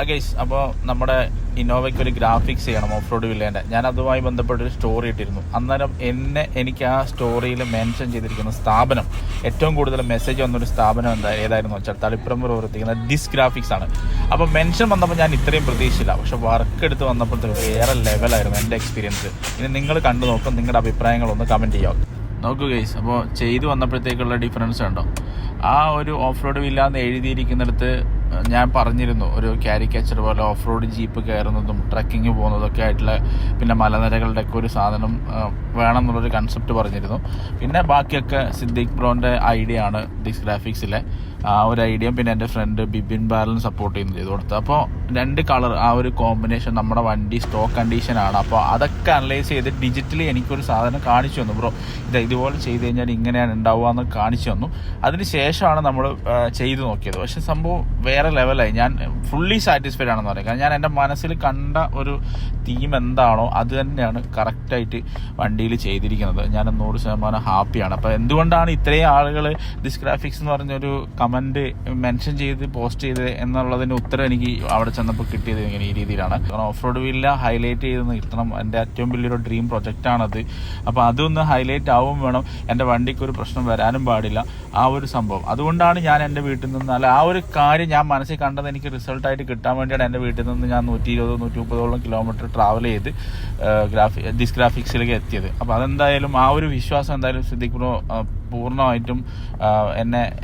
Guys, അപ്പോൾ നമ്മുടെ ഇന്നോവയ്ക്ക് ഒരു ഗ്രാഫിക്സ് ചെയ്യണം ഓഫ് റോഡ് വില്ലേൻ്റെ. ഞാൻ അതുമായി ബന്ധപ്പെട്ടൊരു സ്റ്റോറി ഇട്ടിരുന്നു. അന്നേരം എനിക്ക് ആ സ്റ്റോറിയിൽ മെൻഷൻ ചെയ്തിരിക്കുന്ന സ്ഥാപനം, ഏറ്റവും കൂടുതൽ മെസ്സേജ് വന്നൊരു സ്ഥാപനം ഏതായിരുന്നു വെച്ചാൽ തളിപ്പറമ്പ് പ്രവർത്തിക്കുന്ന ഡിസ് ഗ്രാഫിക്സ് ആണ്. അപ്പോൾ മെൻഷൻ വന്നപ്പോൾ ഞാൻ ഇത്രയും പ്രതീക്ഷിച്ചില്ല. പക്ഷെ വർക്ക് എടുത്ത് വന്നപ്പോഴത്തേക്ക് വേറെ ലെവലായിരുന്നു എൻ്റെ എക്സ്പീരിയൻസ്. ഇനി നിങ്ങൾ കണ്ടു നോക്കും, നിങ്ങളുടെ അഭിപ്രായങ്ങളൊന്ന് കമൻറ്റ് ചെയ്യാം. നോക്കൂ ഗൈസ്, അപ്പോൾ ചെയ്തു വന്നപ്പോഴത്തേക്കുള്ള ഡിഫറൻസ് ഉണ്ടോ? ആ ഒരു ഓഫ് റോഡ് വില്ല എന്ന് എഴുതിയിരിക്കുന്നിടത്ത് ഞാൻ പറഞ്ഞിരുന്നു, ഒരു കാരിക്കേച്ചർ പോലെ ഓഫ് റോഡ് ജീപ്പ് കയറുന്നതും ട്രക്കിങ് പോകുന്നതൊക്കെ ആയിട്ടുള്ള, പിന്നെ മലനിരകളുടെ ഒക്കെ ഒരു സാധനം വേണം എന്നുള്ളൊരു കൺസെപ്റ്റ് പറഞ്ഞിരുന്നു. പിന്നെ ബാക്കിയൊക്കെ സിദ്ദീഖ് ബ്രോൻ്റെ ഐഡിയ ആണ് ഡിസ് ഗ്രാഫിക്സിലെ ആ ഒരു ഐഡിയ. പിന്നെ എൻ്റെ ഫ്രണ്ട് ബിബിൻ ബാലൻ സപ്പോർട്ട് ചെയ്യുന്നത് ചെയ്ത് കൊടുത്തു. അപ്പോൾ 2 കളർ, ആ ഒരു കോമ്പിനേഷൻ നമ്മുടെ വണ്ടി സ്റ്റോക്ക് കണ്ടീഷനാണ്. അപ്പോൾ അതൊക്കെ അനലൈസ് ചെയ്ത് ഡിജിറ്റലി എനിക്കൊരു സാധനം കാണിച്ചു തന്നു. ബ്രോ ഇതുപോലെ ചെയ്ത് കഴിഞ്ഞാൽ ഇങ്ങനെയാണ് ഉണ്ടാവുക എന്ന് കാണിച്ചു തന്നു. അതിന് ശേഷമാണ് നമ്മൾ ചെയ്തു നോക്കിയത്. പക്ഷെ സംഭവം വേറെ ലെവലായി. ഞാൻ ഫുള്ളി സാറ്റിസ്ഫൈഡ് ആണെന്ന് പറയാം. കാരണം ഞാൻ എൻ്റെ മനസ്സിൽ കണ്ട ഒരു തീം എന്താണോ അത് തന്നെയാണ് കറക്റ്റായിട്ട് വണ്ടിയിൽ ചെയ്തിരിക്കുന്നത്. ഞാൻ 100% ഹാപ്പിയാണ്. അപ്പോൾ എന്തുകൊണ്ടാണ് ഇത്രയും ആളുകൾ ഡിസ് ഗ്രാഫിക്സ് എന്ന് പറഞ്ഞൊരു കമൻറ്റ് മെൻഷൻ ചെയ്ത് പോസ്റ്റ് ചെയ്ത് എന്നുള്ളതിന് ഉത്തരം എനിക്ക് അവിടെ ചെന്നപ്പോൾ കിട്ടിയത് ഇങ്ങനെ ഈ രീതിയിലാണ്. കാരണം ഓഫ് റോഡ് വില്ല ഹൈലൈറ്റ് ചെയ്ത് നിർത്തണം. എൻ്റെ ഏറ്റവും വലിയൊരു ഡ്രീം പ്രൊജക്റ്റാണത്. അപ്പോൾ അതൊന്ന് ഹൈലൈറ്റ് ആവും വേണം. എൻ്റെ വണ്ടിക്ക് ഒരു പ്രശ്നം വരാനും പാടില്ല, ആ ഒരു സംഭവം. അതുകൊണ്ടാണ് ഞാൻ എൻ്റെ വീട്ടിൽ നിന്ന്, അല്ല ആ ഒരു കാര്യം ഞാൻ മനസ്സിൽ കണ്ടത് എനിക്ക് റിസൾട്ടായിട്ട് കിട്ടാൻ വേണ്ടിയാണ് എൻ്റെ വീട്ടിൽ നിന്ന് ഞാൻ 120-130 കിലോമീറ്റർ ട്രാവൽ ചെയ്ത് ഡിസ് ഗ്രാഫിക്സിലേക്ക് എത്തിയത്. അപ്പോൾ അതെന്തായാലും ആ ഒരു വിശ്വാസം എന്തായാലും സിദ്ദീഖ് ബ്രോ പൂർണ്ണമായിട്ടും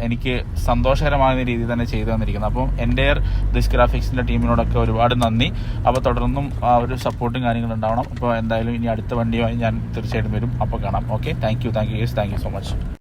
എനിക്ക് സന്തോഷകരമായ രീതിയിൽ തന്നെ ചെയ്തു തന്നിരിക്കുന്നത്. അപ്പം എൻ്റെ ഡിസ് ഗ്രാഫിക്സിൻ്റെ ടീമിനോടൊക്കെ ഒരുപാട് നന്ദി. അപ്പോൾ തുടർന്നും ആ ഒരു സപ്പോർട്ടും കാര്യങ്ങളും ഉണ്ടാവണം. അപ്പോൾ എന്തായാലും ഇനി അടുത്ത വണ്ടിയുമായി ഞാൻ തീർച്ചയായിട്ടും വരും. അപ്പോൾ കാണാം. Okay, thank you so much.